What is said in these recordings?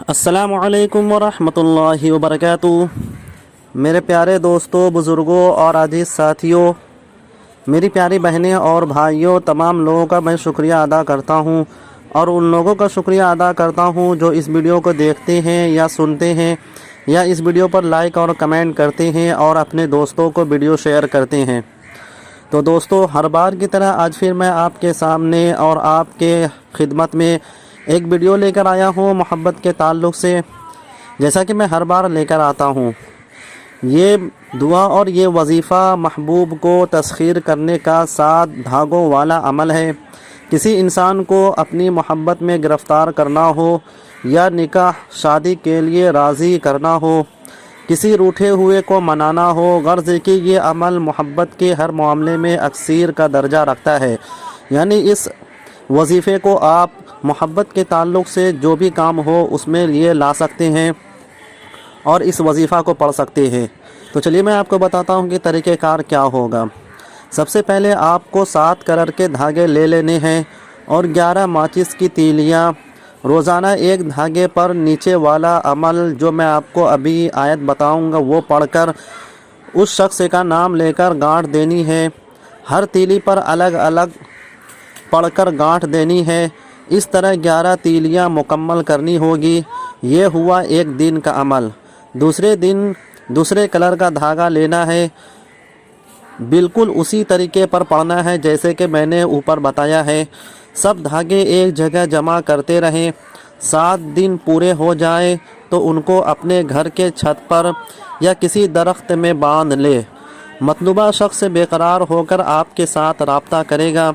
السلام علیکم ورحمۃ اللہ وبرکاتہ۔ میرے پیارے دوستوں، بزرگوں اور عزیز ساتھیوں، میری پیاری بہنیں اور بھائیوں، تمام لوگوں کا میں شکریہ ادا کرتا ہوں، اور ان لوگوں کا شکریہ ادا کرتا ہوں جو اس ویڈیو کو دیکھتے ہیں یا سنتے ہیں یا اس ویڈیو پر لائک اور کمنٹ کرتے ہیں اور اپنے دوستوں کو ویڈیو شیئر کرتے ہیں۔ تو دوستو، ہر بار کی طرح آج پھر میں آپ کے سامنے اور آپ کے خدمت میں ایک ویڈیو لے کر آیا ہوں محبت کے تعلق سے، جیسا کہ میں ہر بار لے کر آتا ہوں۔ یہ دعا اور یہ وظیفہ محبوب کو تسخیر کرنے کا 7 دھاگوں والا عمل ہے۔ کسی انسان کو اپنی محبت میں گرفتار کرنا ہو یا نکاح شادی کے لیے راضی کرنا ہو، کسی روٹھے ہوئے کو منانا ہو، غرض کہ یہ عمل محبت کے ہر معاملے میں اکثیر کا درجہ رکھتا ہے۔ یعنی اس وظیفے کو آپ محبت کے تعلق سے جو بھی کام ہو اس میں یہ لا سکتے ہیں اور اس وظیفہ کو پڑھ سکتے ہیں۔ تو چلیے میں آپ کو بتاتا ہوں کہ طریقہ کار کیا ہوگا۔ سب سے پہلے آپ کو 7 کلر کے دھاگے لے لینے ہیں اور 11 ماچس کی تیلیاں۔ روزانہ ایک دھاگے پر نیچے والا عمل جو میں آپ کو ابھی آیت بتاؤں گا وہ پڑھ کر اس شخص کا نام لے کر گانٹھ دینی ہے۔ ہر تیلی پر الگ الگ پڑھ کر گانٹھ دینی ہے۔ اس طرح 11 تیلیاں مکمل کرنی ہوگی۔ یہ ہوا ایک دن کا عمل۔ دوسرے دن دوسرے کلر کا دھاگا لینا ہے، بالکل اسی طریقے پر پڑھنا ہے جیسے کہ میں نے اوپر بتایا ہے۔ سب دھاگے ایک جگہ جمع کرتے رہیں۔ 7 دن پورے ہو جائیں تو ان کو اپنے گھر کے چھت پر یا کسی درخت میں باندھ لے۔ مطلوبہ شخص بے قرار ہو کر آپ کے ساتھ رابطہ کرے گا۔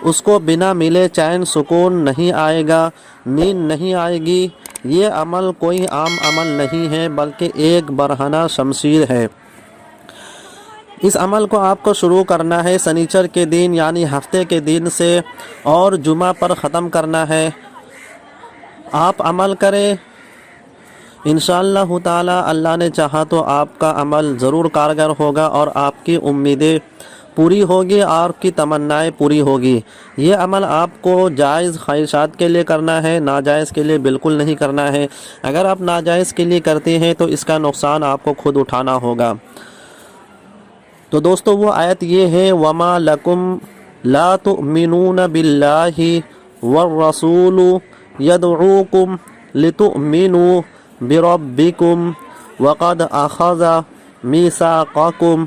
اس کو بنا ملے چین سکون نہیں آئے گا، نیند نہیں آئے گی۔ یہ عمل کوئی عام عمل نہیں ہے بلکہ ایک برہنہ شمشیر ہے۔ اس عمل کو آپ کو شروع کرنا ہے سنیچر کے دن یعنی ہفتے کے دن سے اور جمعہ پر ختم کرنا ہے۔ آپ عمل کریں، انشاءاللہ تعالی اللہ نے چاہا تو آپ کا عمل ضرور کارگر ہوگا اور آپ کی امیدیں پوری ہوگی اور آپ کی تمنائیں پوری ہوگی۔ یہ عمل آپ کو جائز خواہشات کے لیے کرنا ہے، ناجائز کے لیے بالکل نہیں کرنا ہے۔ اگر آپ ناجائز کے لیے کرتے ہیں تو اس کا نقصان آپ کو خود اٹھانا ہوگا۔ تو دوستو، وہ آیت یہ ہے وَمَا لَكُمْ لَا تُؤْمِنُونَ بِاللَّهِ وَالرَّسُولُ يَدْعُوكُمْ لِتُؤْمِنُوا بِرَبِّكُمْ وَقَدْ أَخَذَ مِيثَاقَكُمْ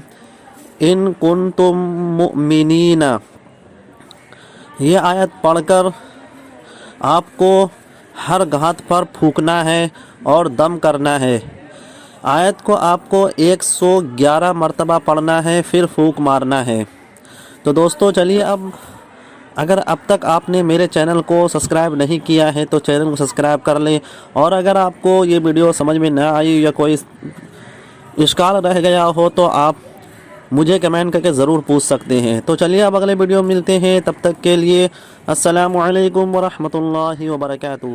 ان کنتم مؤمنین۔ یہ آیت پڑھ کر آپ کو ہر ہاتھ پر پھونکنا ہے اور دم کرنا ہے۔ آیت کو آپ کو 111 مرتبہ پڑھنا ہے، پھر پھونک مارنا ہے۔ تو دوستو چلیے، اگر اب تک آپ نے میرے چینل کو سبسکرائب نہیں کیا ہے تو چینل کو سبسکرائب کر لیں، اور اگر آپ کو یہ ویڈیو سمجھ میں نہ آئی یا کوئی اشکال رہ گیا ہو تو آپ مجھے کمنٹ کر کے ضرور پوچھ سکتے ہیں۔ تو چلیے اب اگلے ویڈیو ملتے ہیں، تب تک کے لیے السلام علیکم ورحمۃ اللہ وبرکاتہ۔